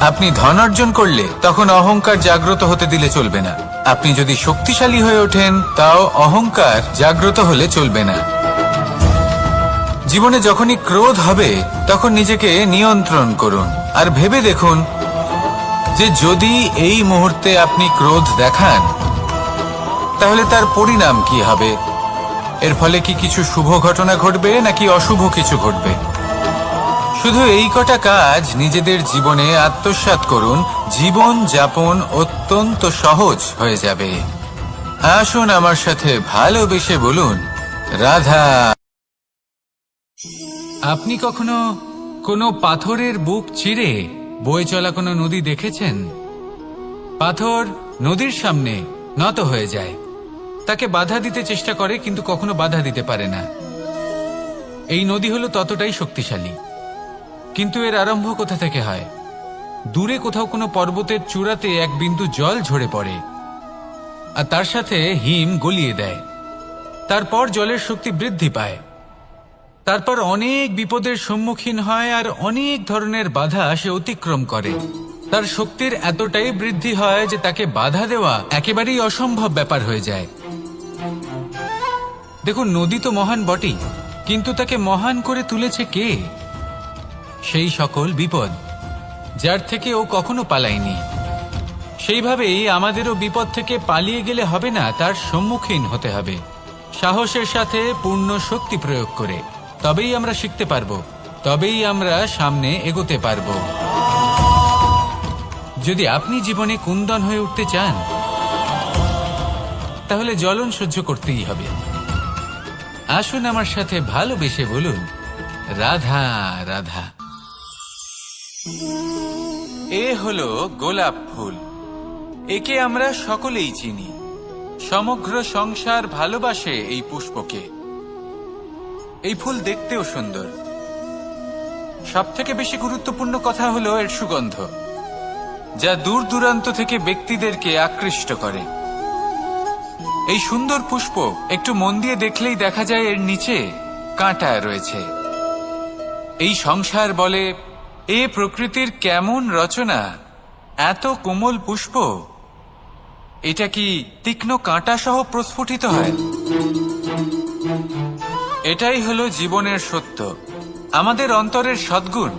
আপনি ধন অর্জন করলে তখন অহংকার জাগ্রত হতে দিলে চলবে না। আপনি যদি শক্তিশালী হয়ে ওঠেন, তাও অহংকার জাগ্রত হলে চলবে না। জীবনে যখনই ক্রোধ হবে, তখন নিজেকে নিয়ন্ত্রণ করুন, আর ভেবে দেখুন যে যদি এই মুহূর্তে আপনি ক্রোধ দেখান, তাহলে তার পরিণাম কি হবে। এর ফলে কি কিছু শুভ ঘটনা ঘটবে নাকি অশুভ কিছু ঘটবে? শুধু এই কটা কাজ নিজেদের জীবনে আত্মসাৎ করুন, জীবন যাপন অত্যন্ত সহজ হয়ে যাবে। আসুন আমার সাথে ভালোবেসে বলুন, রাধা। আপনি কখনো কোনো পাথরের বুক চিরে বয়ে চলা কোনো নদী দেখেছেন? পাথর নদীর সামনে নত হয়ে যায়, তাকে বাধা দিতে চেষ্টা করে কিন্তু কখনো বাধা দিতে পারে না। এই নদী হলো ততটাই শক্তিশালী, কিন্তু এর আরম্ভ কোথা থেকে হয়? দূরে কোথাও কোনো পর্বতের চূড়াতে এক বিন্দু জল ঝরে পড়ে আর তার সাথে হিম গলিয়ে দেয়। তারপর জলের শক্তি বৃদ্ধি পায়, তারপর অনেক বিপদের সম্মুখীন হয় আর অনেক ধরনের বাধা সে অতিক্রম করে। তার শক্তির এতটাই বৃদ্ধি হয় যে তাকে বাধা দেওয়া একেবারেই অসম্ভব ব্যাপার হয়ে যায়। দেখুন, নদী তো মহান বটেই, কিন্তু তাকে মহান করে তুলেছে কে? সেই সকল বিপদ যার থেকে ও কখনো পালায়নি। সেইভাবেই আমাদেরও বিপদ থেকে পালিয়ে গেলে হবে না, তার সম্মুখীন হতে হবে সাহসের সাথে, পূর্ণ শক্তি প্রয়োগ করে। তবেই আমরা শিখতে পারবো, তবেই আমরা সামনে এগোতে পারবো। যদি আপনি জীবনে কুন্দন হয়ে উঠতে চান, তাহলে জ্বলন সহ্য করতেই হবে। আসুন আমার সাথে ভালোবেসে বলুন, রাধা রাধা। এ হলো গোলাপ ফুল। একে আমরা সকলেই চিনি। সমগ্র সংসার ভালোবাসে এই পুষ্পকে। এই ফুল দেখতেও সুন্দর। সবথেকে বেশি গুরুত্বপূর্ণ কথা হলো এর সুগন্ধ, যা দূর দূরান্ত থেকে ব্যক্তিদেরকে আকৃষ্ট করে। এই সুন্দর পুষ্প একটু মন দিয়ে দেখলেই দেখা যায় এর নিচে কাঁটা রয়েছে। এই সংসার বলে, এ প্রকৃতির কেমন রচনা, এত কোমল পুষ্প, এটা কি তীক্ষ্ণ কাঁটা সহ প্রস্ফুটিত হয়? এটাই হলো জীবনের সত্য। আমাদের অন্তরের সদ্গুণ,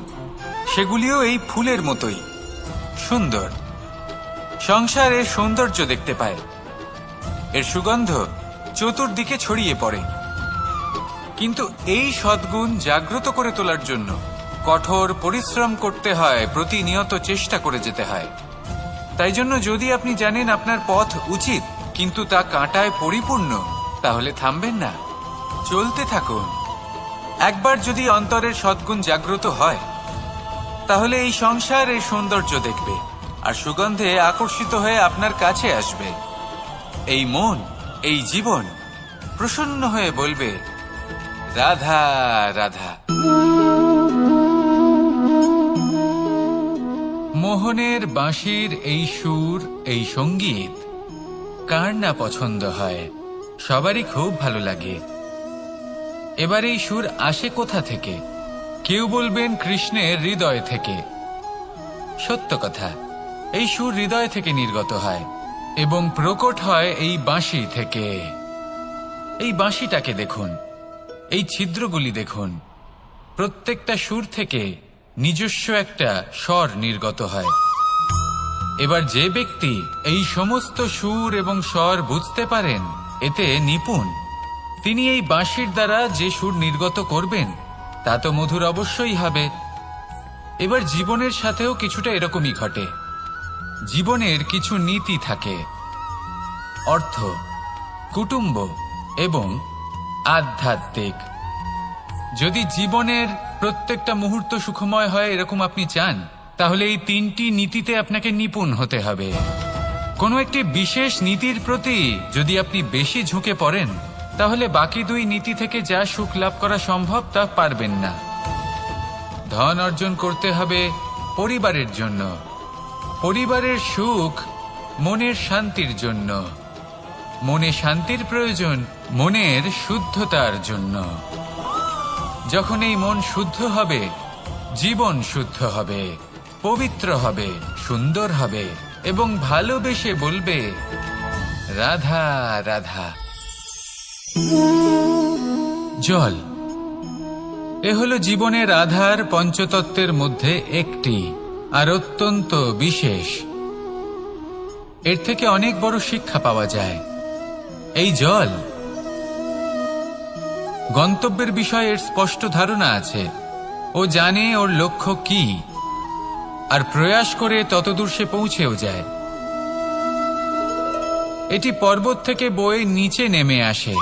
সেগুলিও এই ফুলের মতোই সুন্দর। সংসার এর সৌন্দর্য দেখতে পায়, এর সুগন্ধ চতুর্দিকে ছড়িয়ে পড়ে। কিন্তু এই সদ্গুণ জাগ্রত করে তোলার জন্য কঠোর পরিশ্রম করতে হয়, প্রতিনিয়ত চেষ্টা করে যেতে হয়। তাই জন্য যদি আপনি জানেন আপনার পথ উচিত কিন্তু তা কাঁটায় পরিপূর্ণ, তাহলে থামবেন না, চলতে থাকুন। একবার যদি অন্তরের সদ্গুণ জাগ্রত হয়, তাহলে এই সংসার এর সৌন্দর্য দেখবে আর সুগন্ধে আকর্ষিত হয়ে আপনার কাছে আসবে। এই মন, এই জীবন প্রসন্ন হয়ে বলবে, রাধা রাধা। মোহনের বাঁশির এই সুর, এই সঙ্গীত কার না পছন্দ হয়? সবারই খুব ভালো লাগে। এবার এই সুর আসে কোথা থেকে? কেউ বলবেন কৃষ্ণের হৃদয় থেকে। সত্য কথা, এই সুর হৃদয় থেকে নির্গত হয় এবং প্রকট হয় এই বাঁশি থেকে। এই বাঁশিটাকে দেখুন, এই ছিদ্রগুলি দেখুন, প্রত্যেকটা সুর থেকে নিজস্ব একটা স্বর নির্গত হয়। এবার যে ব্যক্তি এই সমস্ত সুর এবং স্বর বুঝতে পারেন, এতে নিপুণ, তিনি এই বাঁশির দ্বারা যে সুর নির্গত করবেন তা তো মধুর অবশ্যই হবে। এবার জীবনের সাথেও কিছুটা এরকমই ঘটে। জীবনের কিছু নীতি থাকে, অর্থ, কুটুম্ব এবং আধ্যাত্মিক। যদি জীবনের প্রত্যেকটা মুহূর্ত সুখময় হয় এরকম আপনি চান, তাহলে এই তিনটি নীতিতে আপনাকে নিপুণ হতে হবে। কোনো একটি বিশেষ নীতির প্রতি যদি আপনি বেশি ঝুঁকে পড়েন, তাহলে বাকি দুই নীতি থেকে যা সুখ লাভ করা সম্ভব তা পারবেন না। ধন অর্জন করতে হবে পরিবারের জন্য, পরিবারের সুখ মনের শান্তির জন্য, মনে শান্তির প্রয়োজন মনের শুদ্ধতার জন্য। যখন এই মন শুদ্ধ হবে, জীবন শুদ্ধ হবে, পবিত্র হবে, সুন্দর হবে এবং ভালোবেসে বলবে, রাধা রাধা। জল, এ হলো জীবনের আধার, পঞ্চতত্ত্বের মধ্যে একটি, আর অত্যন্ত বিশেষ। এর থেকে অনেক বড় শিক্ষা পাওয়া যায়। এই জল, গন্তব্যের বিষয়ে এর স্পষ্ট ধারণা আছে। ও জানে ওর লক্ষ্য কি, আর প্রয়াস করে ততদূর সে পৌঁছেও যায়। এটি পর্বত থেকে বয়ে নিচে নেমে আসে,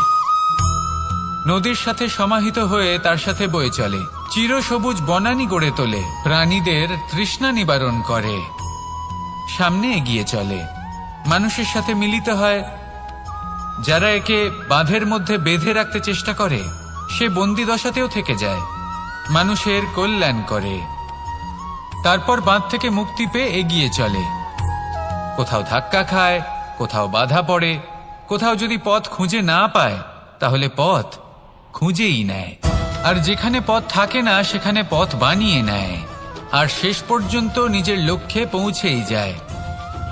নদীর সাথে সমাহিত হয়ে তার সাথে বয়ে চলে, চিরসবুজ বনানী গড়ে তোলে, প্রাণীদের তৃষ্ণা নিবারণ করে, সামনে এগিয়ে চলে, মানুষের সাথে মিলিত হয়, যারা একে বাঁধের মধ্যে বেঁধে রাখতে চেষ্টা করে সে বন্দি দশাতেও থেকে যায়, মানুষের কল্যাণ করে, তারপর বাঁধ থেকে মুক্তি পেয়ে এগিয়ে চলে। কোথাও ধাক্কা খায়, কোথাও বাধা পড়ে, কোথাও যদি পথ খুঁজে না পায় তাহলে পথ খুঁজেই নেয়, আর যেখানে পথ থাকে না সেখানে পথ বানিয়ে নেয়, আর শেষ পর্যন্ত নিজের লক্ষ্যে পৌঁছেই যায়,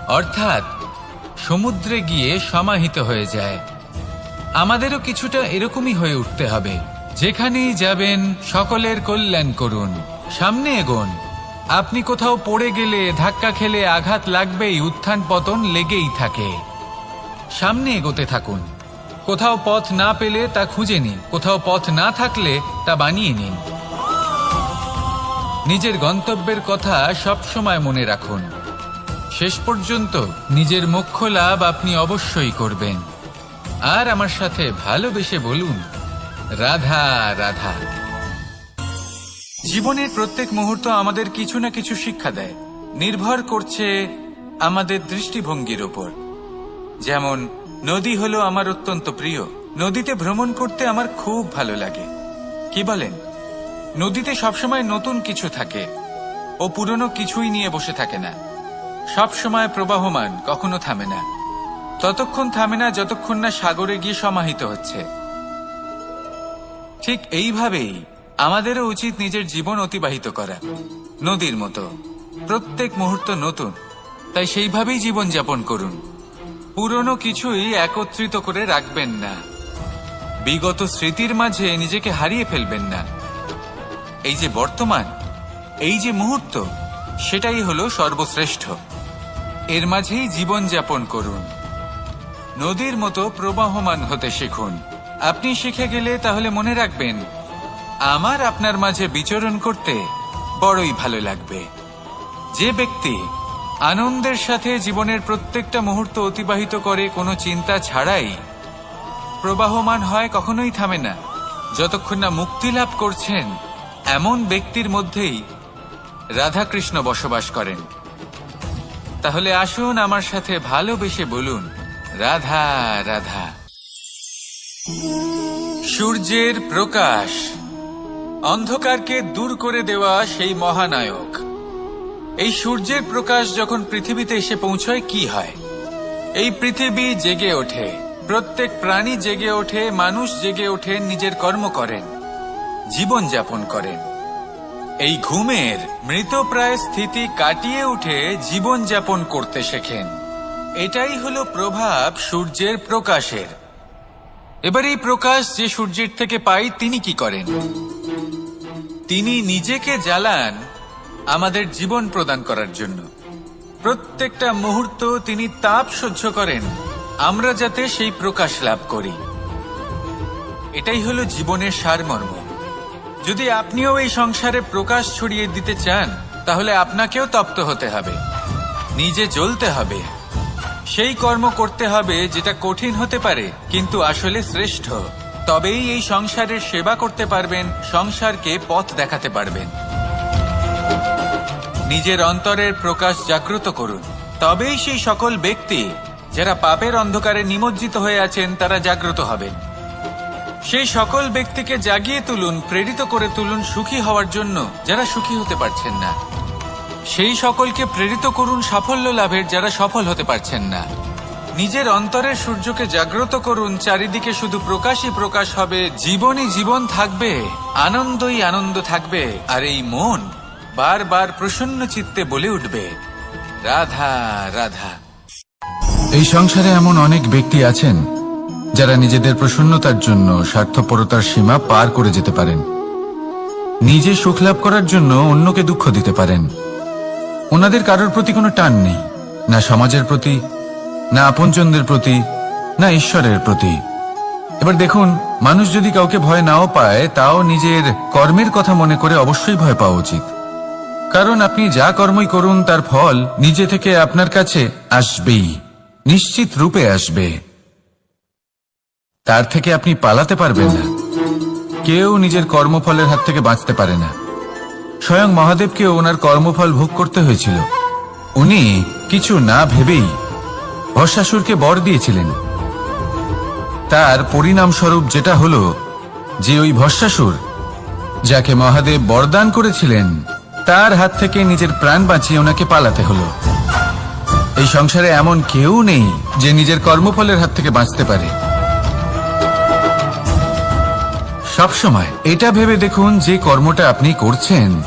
অর্থাৎ সমুদ্রে গিয়ে সমাহিত হয়ে যায়। আমাদেরও কিছুটা এরকমই হয়ে উঠতে হবে। যেখানেই যাবেন সকলের কল্যাণ করুন, সামনে এগোন। আপনি কোথাও পড়ে গেলে, ধাক্কা খেলে আঘাত লাগবেই, উত্থান পতন লেগেই থাকে। সামনে এগোতে থাকুন। কোথাও পথ না পেলে তা খুঁজে নিন, কোথাও পথ না থাকলে তা বানিয়ে নিন। নিজের গন্তব্যের কথা সব সময় মনে রাখুন। শেষ পর্যন্ত নিজের মোক্ষ লাভ আপনি অবশ্যই করবেন। আর আমার সাথে ভালোবেসে বলুন, রাধা রাধা। জীবনের প্রত্যেক মুহূর্ত আমাদের কিছু না কিছু শিক্ষা দেয়, নির্ভর করছে আমাদের দৃষ্টিভঙ্গির ওপর। যেমন নদী হলো আমার অত্যন্ত প্রিয়, নদীতে ভ্রমণ করতে আমার খুব ভালো লাগে। কি বলেন? নদীতে সবসময় নতুন কিছু থাকে, ও পুরনো কিছুই নিয়ে বসে থাকে না, সব সময় প্রবাহমান, কখনো থামে না। ততক্ষণ থামে না যতক্ষণ না সাগরে গিয়ে সমাহিত হচ্ছে। ঠিক এইভাবেই আমাদেরও উচিত নিজের জীবন অতিবাহিত করা, নদীর মতো। প্রত্যেক মুহূর্ত নতুন, তাই সেইভাবেই জীবন যাপন করুন। পুরনো কিছুই একত্রিত করে রাখবেন না, বিগত স্মৃতির মাঝে নিজেকে হারিয়ে ফেলবেন না। এই যে বর্তমান, এই যে মুহূর্ত, সেটাই হলো সর্বশ্রেষ্ঠ। এর মাঝেই জীবন যাপন করুন, নদীর মতো প্রবাহমান হতে শিখুন। আপনি শিখে গেলে তাহলে মনে রাখবেন, আমার আপনার মাঝে বিচরণ করতে বড়ই ভালো লাগবে। যে ব্যক্তি আনন্দের সাথে জীবনের প্রত্যেকটা মুহূর্ত অতিবাহিত করে কোনো চিন্তা ছাড়াই, প্রবাহমান হয়, কখনোই থামে না, যতক্ষণ না মুক্তি লাভ করছেন, এমন ব্যক্তির মধ্যেই রাধাকৃষ্ণ বসবাস করেন। তাহলে আসুন আমার সাথে ভালোবেসে বলুন, রাধা রাধা। সূর্যের প্রকাশ, অন্ধকারকে দূর করে দেওয়া সেই মহানায়ক। এই সূর্যের প্রকাশ যখন পৃথিবীতে এসে পৌঁছয় কি হয়? এই পৃথিবী জেগে ওঠে, প্রত্যেক প্রাণী জেগে ওঠে, মানুষ জেগে ওঠেন, নিজের কর্ম করেন, জীবন যাপন করেন। এই ঘুমের মৃতপ্রায় স্থিতি কাটিয়ে উঠে জীবন যাপন করতে শেখেন। এটাই হলো প্রভাব সূর্যের প্রকাশের। এবার এই প্রকাশ যে সূর্যের থেকে পাই, তিনি কি করেন? তিনি নিজেকে জ্বালান আমাদের জীবন প্রদান করার জন্য। প্রত্যেকটা মুহূর্ত তিনি তাপ সহ্য করেন, আমরা যাতে সেই প্রকাশ লাভ করি। এটাই হলো জীবনের সারমর্ম। যদি আপনিও এই সংসারে প্রকাশ ছড়িয়ে দিতে চান, তাহলে আপনাকেও তপ্ত হতে হবে, নিজে জ্বলতে হবে, সেই কর্ম করতে হবে যেটা কঠিন হতে পারে কিন্তু আসলে শ্রেষ্ঠ। তবেই এই সংসারের সেবা করতে পারবেন, সংসারকে পথ দেখাতে পারবেন। নিজের অন্তরের প্রকাশ জাগ্রত করুন, তবেই সেই সকল ব্যক্তি যারা পাপের অন্ধকারে নিমজ্জিত হয়ে আছেন তারা জাগ্রত হবেন। সেই সকল ব্যক্তিকে জাগিয়ে তুলুন, প্রেরিত করে তুলুন সুখী হওয়ার জন্য যারা সুখী হতে পারছেন না। সেই সকলকে প্রেরিত করুন সাফল্য লাভের যারা সফল হতে পারছেন না। নিজের অন্তরের সূর্যকে জাগ্রত করুন, চারিদিকে শুধু প্রকাশই প্রকাশ হবে, জীবনই জীবন থাকবে, আনন্দই আনন্দ থাকবে, আর এই মন বারবার প্রসন্ন চিত্তে বলে উঠবে, রাধা রাধা। এই সংসারে এমন অনেক ব্যক্তি আছেন যারা নিজেদের প্রসন্নতার জন্য স্বার্থপরতার সীমা পার করে যেতে পারেন, নিজে সুখ লাভ করার জন্য অন্যকে দুঃখ দিতে পারেন। ওনাদের কারোর প্রতি কোনো টান নেই, না সমাজের প্রতি, না আপনজনদের প্রতি, না ঈশ্বরের প্রতি। এবার দেখুন, মানুষ যদি কাউকে ভয় নাও পায়, তাও নিজের কর্মের কথা মনে করে অবশ্যই ভয় পাওয়া উচিত। কারণ আপনি যা কর্মই করুন তার ফল নিজে থেকে আপনার কাছে আসবেই, নিশ্চিত রূপে আসবে। তার থেকে আপনি পালাতে পারবেন না। কেউ নিজের কর্মফলের হাত থেকে বাঁচতে পারে না। স্বয়ং মহাদেবকেও ওনার কর্মফল ভোগ করতে হয়েছিল। উনি কিছু না ভেবেই ভস্মাসুরকে বর দিয়েছিলেন, তার পরিণামস্বরূপ যেটা হলো যে ওই ভস্মাসুর যাকে মহাদেব বরদান করেছিলেন তার হাত থেকে নিজের প্রাণ বাঁচিয়ে ওনাকে পালাতে হলো। এই সংসারে এমন কেউ নেই যে নিজের কর্মফলের হাত থেকে বাঁচতে পারে। সবসময় এটা ভেবে দেখুন যে কর্মটা আপনি করছেন